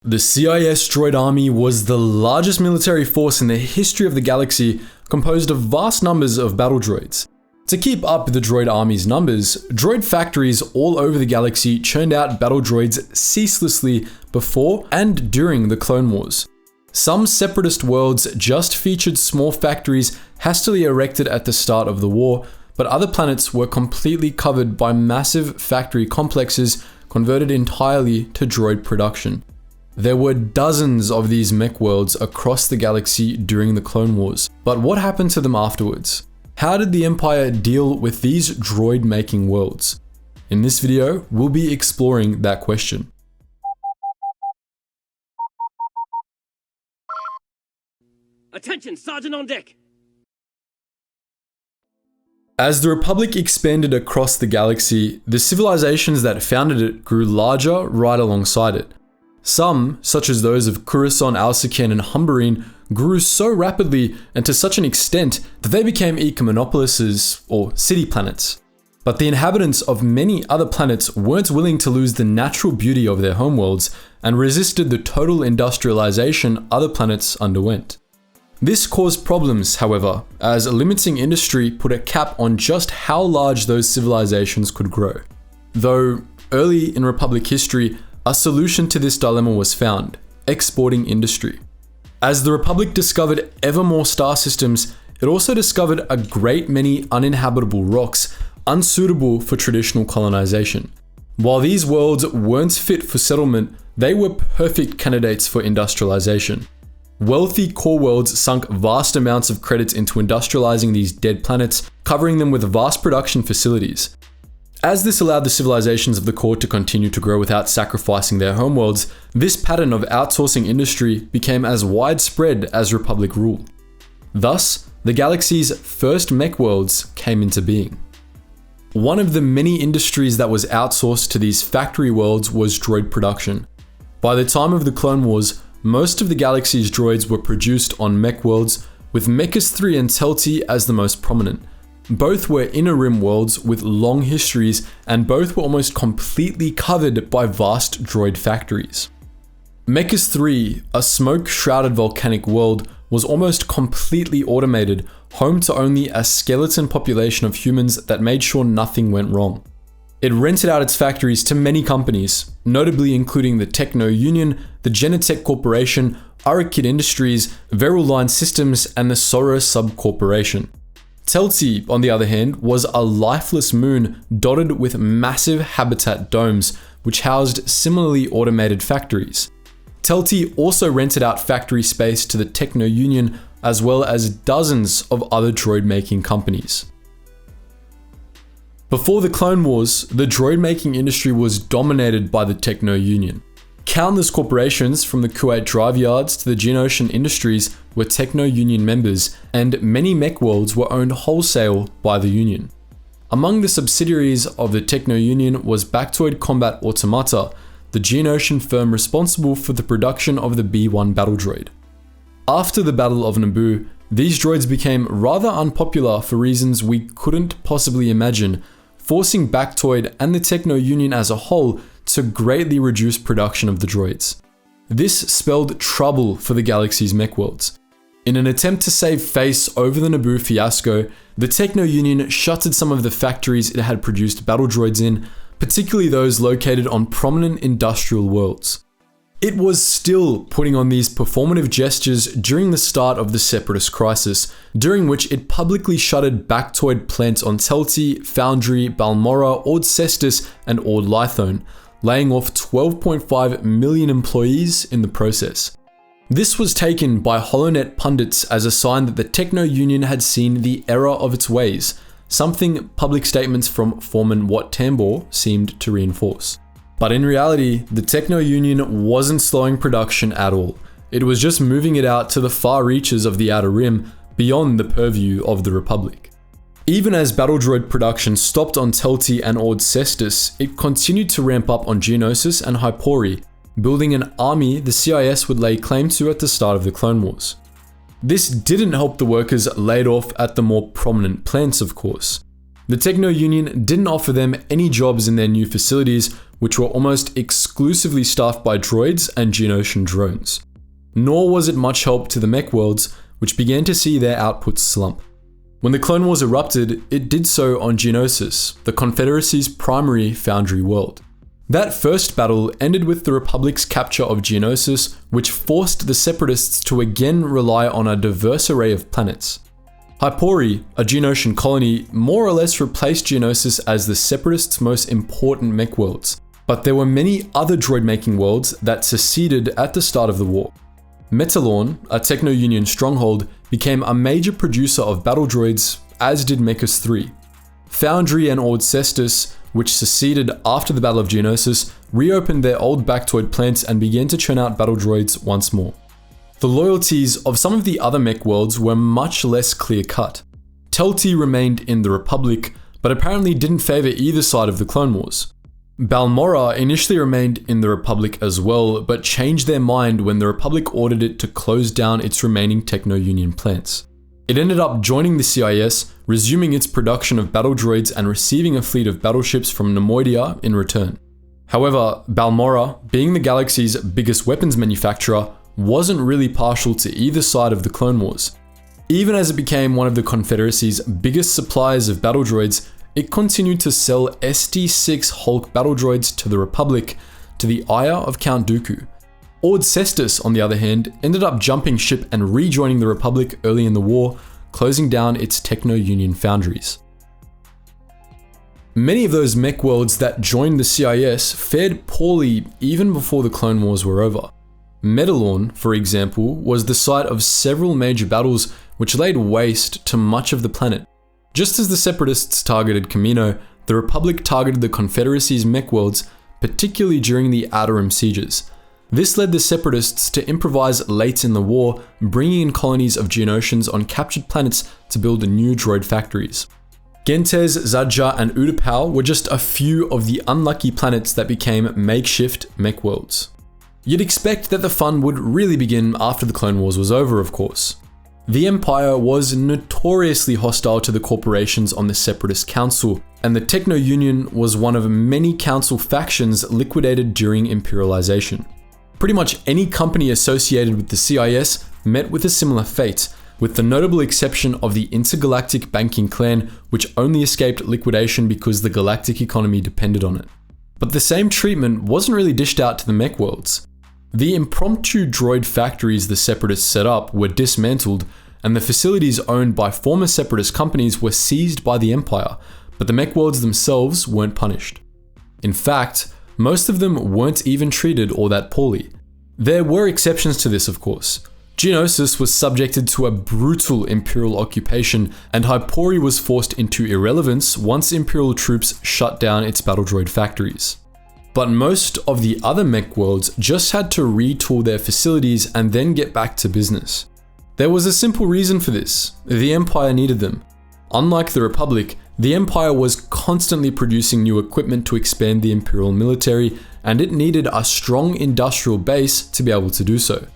The CIS droid army was the largest military force in the history of the galaxy, composed of vast numbers of battle droids. To keep up with the droid army's numbers, droid factories all over the galaxy churned out battle droids ceaselessly before and during the Clone Wars. Some Separatist worlds just featured small factories hastily erected at the start of the war, but other planets were completely covered by massive factory complexes converted entirely to droid production. There were dozens of these Mechworlds across the galaxy during the Clone Wars, but what happened to them afterwards? How did the Empire deal with these droid-making worlds? In this video, we'll be exploring that question. Attention, Sergeant on deck! As the Republic expanded across the galaxy, the civilizations that founded it grew larger right alongside it. Some, such as those of Coruscant, Alsaken, and Humberine, grew so rapidly and to such an extent that they became ecomonopolises, or city planets. But the inhabitants of many other planets weren't willing to lose the natural beauty of their homeworlds and resisted the total industrialization other planets underwent. This caused problems, however, as a limiting industry put a cap on just how large those civilizations could grow. Though, early in Republic history, a solution to this dilemma was found: exporting industry. As the Republic discovered ever more star systems, it also discovered a great many uninhabitable rocks unsuitable for traditional colonization. While these worlds weren't fit for settlement, they were perfect candidates for industrialization. Wealthy core worlds sunk vast amounts of credits into industrializing these dead planets, covering them with vast production facilities. As this allowed the civilizations of the core to continue to grow without sacrificing their homeworlds, this pattern of outsourcing industry became as widespread as Republic rule. Thus, the galaxy's first Mechworlds came into being. One of the many industries that was outsourced to these factory worlds was droid production. By the time of the Clone Wars, most of the galaxy's droids were produced on Mechworlds, with Mechas 3 and Telti as the most prominent. Both were inner rim worlds with long histories, and both were almost completely covered by vast droid factories. Mechas 3, a smoke-shrouded volcanic world, was almost completely automated, home to only a skeleton population of humans that made sure nothing went wrong. It rented out its factories to many companies, notably including the Techno Union, the Genetech Corporation, Arakid Industries, Veral Line Systems, and the Sora Sub Corporation. Telti, on the other hand, was a lifeless moon dotted with massive habitat domes, which housed similarly automated factories. Telti also rented out factory space to the Techno Union, as well as dozens of other droid-making companies. Before the Clone Wars, the droid-making industry was dominated by the Techno Union. Countless corporations, from the Kuwait drive yards to the Geenocean Industries, were Techno Union members, and many Mechworlds were owned wholesale by the Union. Among the subsidiaries of the Techno Union was Bactoid Combat Automata, the Geenocean firm responsible for the production of the B-1 battle droid. After the Battle of Naboo, these droids became rather unpopular for reasons we couldn't possibly imagine, forcing Bactoid and the Techno Union as a whole to greatly reduce production of the droids. This spelled trouble for the galaxy's Mechworlds. In an attempt to save face over the Naboo fiasco, the Techno Union shuttered some of the factories it had produced battle droids in, particularly those located on prominent industrial worlds. It was still putting on these performative gestures during the start of the Separatist crisis, during which it publicly shuttered Bactoid plants on Telti, Foundry, Balmorra, Ord Cestus, and Ord Lythone, laying off 12.5 million employees in the process. This was taken by HoloNet pundits as a sign that the Techno Union had seen the error of its ways, something public statements from Foreman Wat Tambor seemed to reinforce. But in reality, the Techno Union wasn't slowing production at all. It was just moving it out to the far reaches of the Outer Rim, beyond the purview of the Republic. Even as battle droid production stopped on Telti and Ord Cestus, it continued to ramp up on Geonosis and Hypori, building an army the CIS would lay claim to at the start of the Clone Wars. This didn't help the workers laid off at the more prominent plants, of course. The Techno Union didn't offer them any jobs in their new facilities, which were almost exclusively staffed by droids and Geonosian drones. Nor was it much help to the Mechworlds, which began to see their output slump. When the Clone Wars erupted, it did so on Geonosis, the Confederacy's primary foundry world. That first battle ended with the Republic's capture of Geonosis, which forced the Separatists to again rely on a diverse array of planets. Hypori, a Geonosian colony, more or less replaced Geonosis as the Separatists' most important mech worlds, but there were many other droid-making worlds that seceded at the start of the war. Metalorn, a Techno Union stronghold, became a major producer of battle droids, as did Mechas 3. Foundry and Ord Cestus, which seceded after the Battle of Geonosis, reopened their old Bactoid plants and began to churn out battle droids once more. The loyalties of some of the other mech worlds were much less clear-cut. Telti remained in the Republic, but apparently didn't favor either side of the Clone Wars. Balmorra initially remained in the Republic as well, but changed their mind when the Republic ordered it to close down its remaining Techno Union plants. It ended up joining the CIS, resuming its production of battle droids and receiving a fleet of battleships from Nemoidia in return. However, Balmorra, being the galaxy's biggest weapons manufacturer, wasn't really partial to either side of the Clone Wars. Even as it became one of the Confederacy's biggest suppliers of battle droids, it continued to sell SD-6 Hulk battle droids to the Republic, to the ire of Count Dooku. Ord Cestus, on the other hand, ended up jumping ship and rejoining the Republic early in the war, closing down its Techno Union foundries. Many of those mech worlds that joined the CIS fared poorly even before the Clone Wars were over. Metalorn, for example, was the site of several major battles which laid waste to much of the planet. Just as the Separatists targeted Kamino, the Republic targeted the Confederacy's mech worlds, particularly during the Outer Rim sieges. This led the Separatists to improvise late in the war, bringing in colonies of Geonosians on captured planets to build new droid factories. Gentes, Zadja, and Utapau were just a few of the unlucky planets that became makeshift mech worlds. You'd expect that the fun would really begin after the Clone Wars was over, of course. The Empire was notoriously hostile to the corporations on the Separatist Council, and the Techno Union was one of many council factions liquidated during Imperialization. Pretty much any company associated with the CIS met with a similar fate, with the notable exception of the Intergalactic Banking Clan, which only escaped liquidation because the galactic economy depended on it. But the same treatment wasn't really dished out to the mech worlds. The impromptu droid factories the Separatists set up were dismantled, and the facilities owned by former Separatist companies were seized by the Empire, but the mech worlds themselves weren't punished. In fact, most of them weren't even treated all that poorly. There were exceptions to this, of course. Geonosis was subjected to a brutal Imperial occupation, and Hypori was forced into irrelevance once Imperial troops shut down its battle droid factories. But most of the other mech worlds just had to retool their facilities and then get back to business. There was a simple reason for this: the Empire needed them. Unlike the Republic, the Empire was constantly producing new equipment to expand the Imperial military, and it needed a strong industrial base to be able to do so.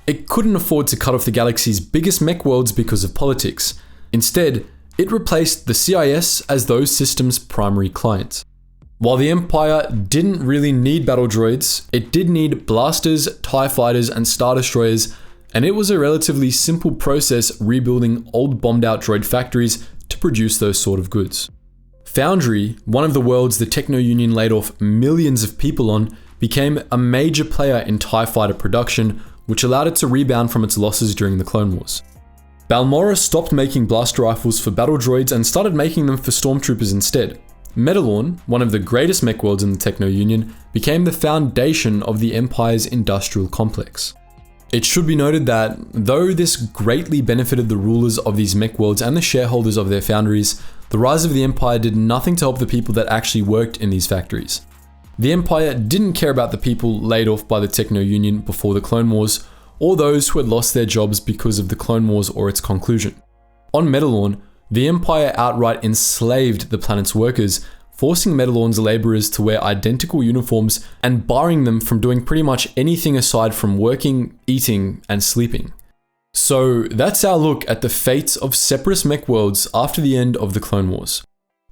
It couldn't afford to cut off the galaxy's biggest mech worlds because of politics. Instead, it replaced the CIS as those systems' primary client. While the Empire didn't really need battle droids, it did need blasters, TIE fighters, and Star Destroyers, and it was a relatively simple process rebuilding old bombed out droid factories to produce those sort of goods. Foundry, one of the worlds the Techno Union laid off millions of people on, became a major player in TIE fighter production, which allowed it to rebound from its losses during the Clone Wars. Balmorra stopped making blaster rifles for battle droids and started making them for stormtroopers instead. Metalorn, one of the greatest mech worlds in the Techno Union, became the foundation of the Empire's industrial complex. It should be noted that, though this greatly benefited the rulers of these mech worlds and the shareholders of their foundries, the rise of the Empire did nothing to help the people that actually worked in these factories. The Empire didn't care about the people laid off by the Techno Union before the Clone Wars, or those who had lost their jobs because of the Clone Wars or its conclusion. On Metalorn, the Empire outright enslaved the planet's workers, forcing Metalorn's laborers to wear identical uniforms and barring them from doing pretty much anything aside from working, eating, and sleeping. So that's our look at the fate of Separatist mech worlds after the end of the Clone Wars.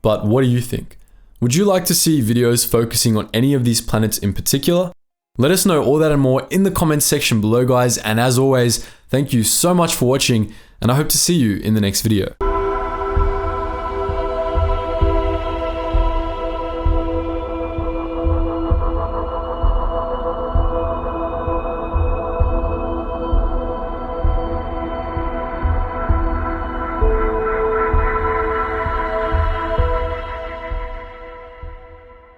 But what do you think? Would you like to see videos focusing on any of these planets in particular? Let us know all that and more in the comments section below, guys. And as always, thank you so much for watching, and I hope to see you in the next video.